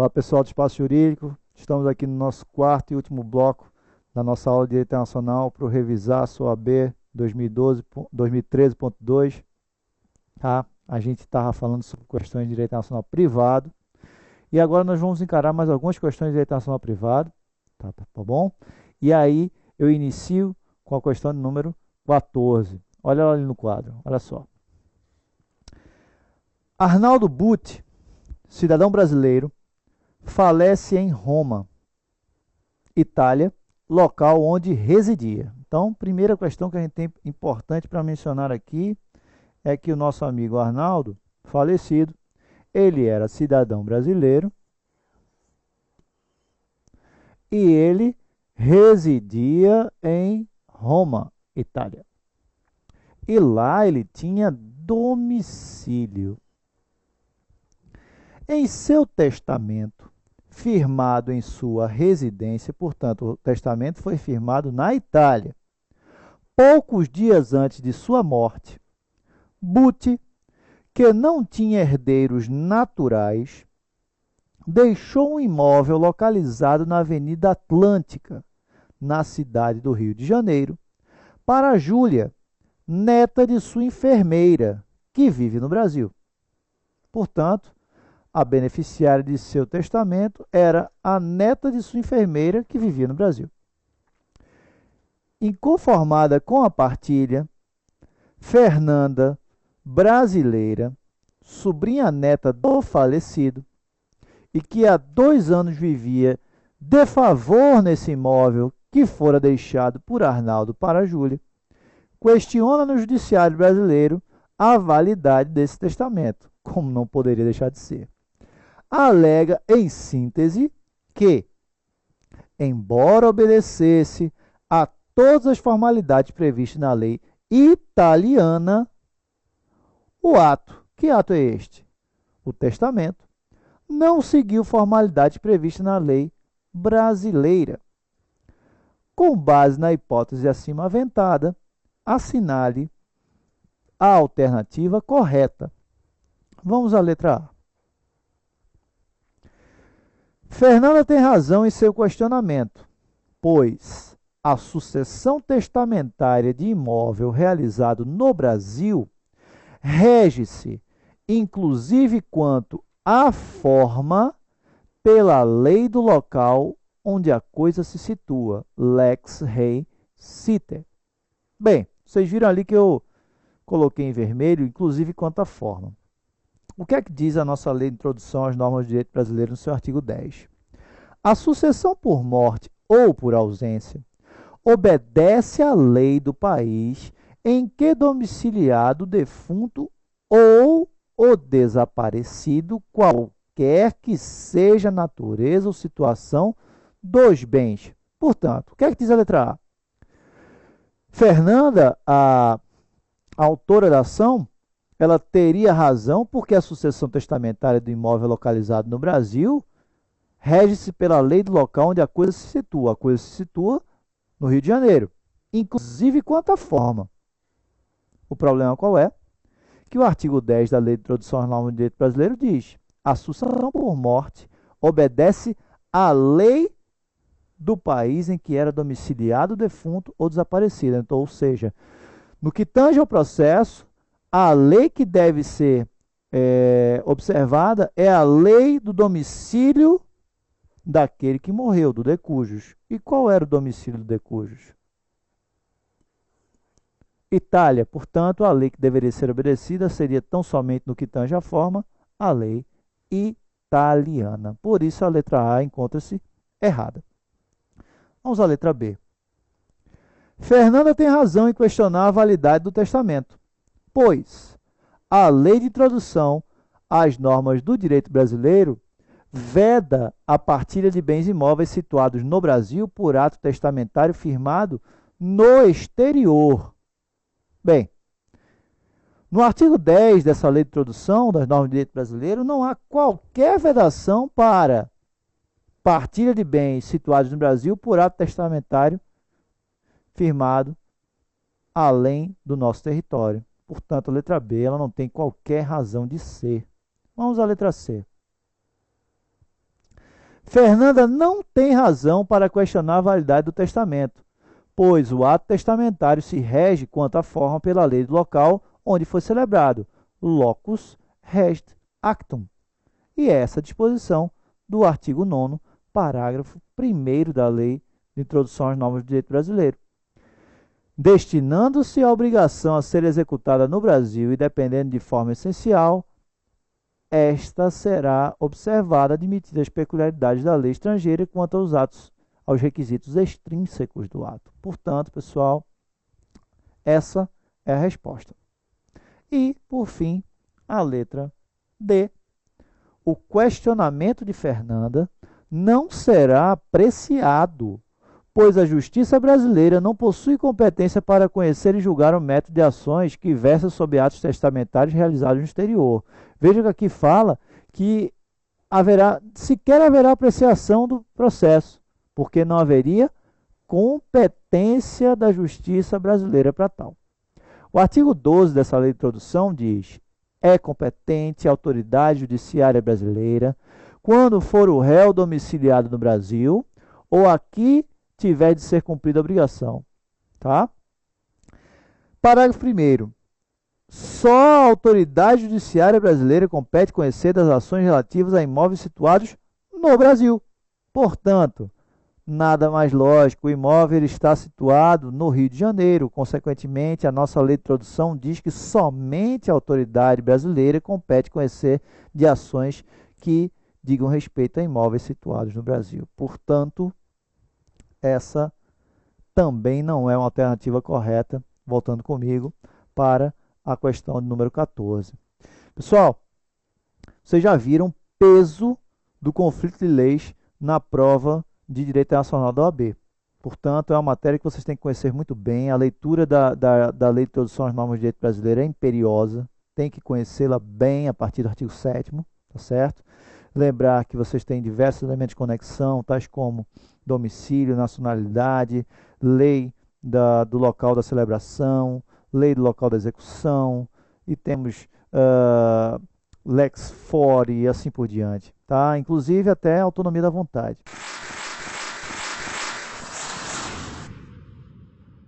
Olá pessoal do Espaço Jurídico, estamos aqui no nosso quarto e último bloco da nossa aula de Direito Internacional para revisar a sua AB 2013.2, tá? A gente estava falando sobre questões de Direito Internacional privado e agora nós vamos encarar mais algumas questões de Direito Internacional privado, tá bom? E aí eu inicio com a questão de número 14. Olha lá ali no quadro, olha só. Arnaldo Butti, cidadão brasileiro, falece em Roma, Itália, local onde residia. Então, primeira questão que a gente tem importante para mencionar aqui é que o nosso amigo Arnaldo, falecido, ele era cidadão brasileiro e ele residia em Roma, Itália. E lá ele tinha domicílio. Em seu testamento, firmado em sua residência, portanto, o testamento foi firmado na Itália. Poucos dias antes de sua morte, Butti, que não tinha herdeiros naturais, deixou um imóvel localizado na Avenida Atlântica, na cidade do Rio de Janeiro, para Júlia, neta de sua enfermeira, que vive no Brasil. Portanto, a beneficiária de seu testamento era a neta de sua enfermeira que vivia no Brasil. Inconformada com a partilha, Fernanda, brasileira, sobrinha neta do falecido, e que há 2 anos vivia de favor nesse imóvel que fora deixado por Arnaldo para Júlia, questiona no judiciário brasileiro a validade desse testamento, como não poderia deixar de ser. Alega, em síntese, que, embora obedecesse a todas as formalidades previstas na lei italiana, o ato, que ato é este? O testamento, não seguiu formalidades previstas na lei brasileira. Com base na hipótese acima aventada, assinale a alternativa correta. Vamos à letra A. Fernanda tem razão em seu questionamento, pois a sucessão testamentária de imóvel realizado no Brasil rege-se, inclusive quanto à forma, pela lei do local onde a coisa se situa, lex rei sitter. Bem, vocês viram ali que eu coloquei em vermelho, inclusive quanto à forma. O que é que diz a nossa lei de introdução às normas de direito brasileiro no seu artigo 10? A sucessão por morte ou por ausência obedece à lei do país em que domiciliado o defunto ou o desaparecido, qualquer que seja a natureza ou situação dos bens. Portanto, o que é que diz a letra A? Fernanda, a autora da ação, ela teria razão porque a sucessão testamentária do imóvel localizado no Brasil rege-se pela lei do local onde a coisa se situa. A coisa se situa no Rio de Janeiro, inclusive quanto à forma. O problema qual é? Que o artigo 10 da Lei de Introdução às Normas do Direito Brasileiro diz: a sucessão por morte obedece à lei do país em que era domiciliado o defunto ou desaparecido. Então, ou seja, no que tange ao processo, a lei que deve ser observada é a lei do domicílio daquele que morreu, do de cujus. E qual era o domicílio do de cujus? Itália. Portanto, a lei que deveria ser obedecida seria tão somente no que tange à forma, a lei italiana. Por isso, a letra A encontra-se errada. Vamos à letra B. Fernanda tem razão em questionar a validade do testamento, pois a lei de introdução às normas do direito brasileiro veda a partilha de bens imóveis situados no Brasil por ato testamentário firmado no exterior. Bem, no artigo 10 dessa lei de introdução das normas do direito brasileiro, não há qualquer vedação para partilha de bens situados no Brasil por ato testamentário firmado além do nosso território. Portanto, a letra B ela não tem qualquer razão de ser. Vamos à letra C. Fernanda não tem razão para questionar a validade do testamento, pois o ato testamentário se rege quanto à forma pela lei do local onde foi celebrado, locus regit actum. E é essa disposição do artigo 9º, parágrafo 1º da Lei de Introdução às Normas do Direito Brasileiro. Destinando-se a obrigação a ser executada no Brasil e dependendo de forma essencial, esta será observada, admitidas as peculiaridades da lei estrangeira quanto aos requisitos extrínsecos do ato. Portanto, pessoal, essa é a resposta. E, por fim, a letra D. O questionamento de Fernanda não será apreciado, pois a Justiça brasileira não possui competência para conhecer e julgar o método de ações que versam sobre atos testamentários realizados no exterior. Veja que aqui fala que sequer haverá apreciação do processo, porque não haveria competência da Justiça brasileira para tal. O artigo 12 dessa lei de introdução diz: é competente a autoridade judiciária brasileira quando for o réu domiciliado no Brasil ou aqui tiver de ser cumprida a obrigação. Tá? Parágrafo 1º. Só a autoridade judiciária brasileira compete conhecer das ações relativas a imóveis situados no Brasil. Portanto, nada mais lógico, o imóvel está situado no Rio de Janeiro. Consequentemente, a nossa lei de introdução diz que somente a autoridade brasileira compete conhecer de ações que digam respeito a imóveis situados no Brasil. Portanto, essa também não é uma alternativa correta, voltando comigo para a questão de número 14. Pessoal, vocês já viram o peso do conflito de leis na prova de Direito Internacional da OAB. Portanto, é uma matéria que vocês têm que conhecer muito bem. A leitura da Lei de Introdução às Normas de Direito Brasileiro é imperiosa. Tem que conhecê-la bem a partir do artigo 7º, tá certo? Lembrar que vocês têm diversos elementos de conexão, tais como domicílio, nacionalidade, lei do local da celebração, lei do local da execução, e temos lex fori e assim por diante, tá? Inclusive até autonomia da vontade.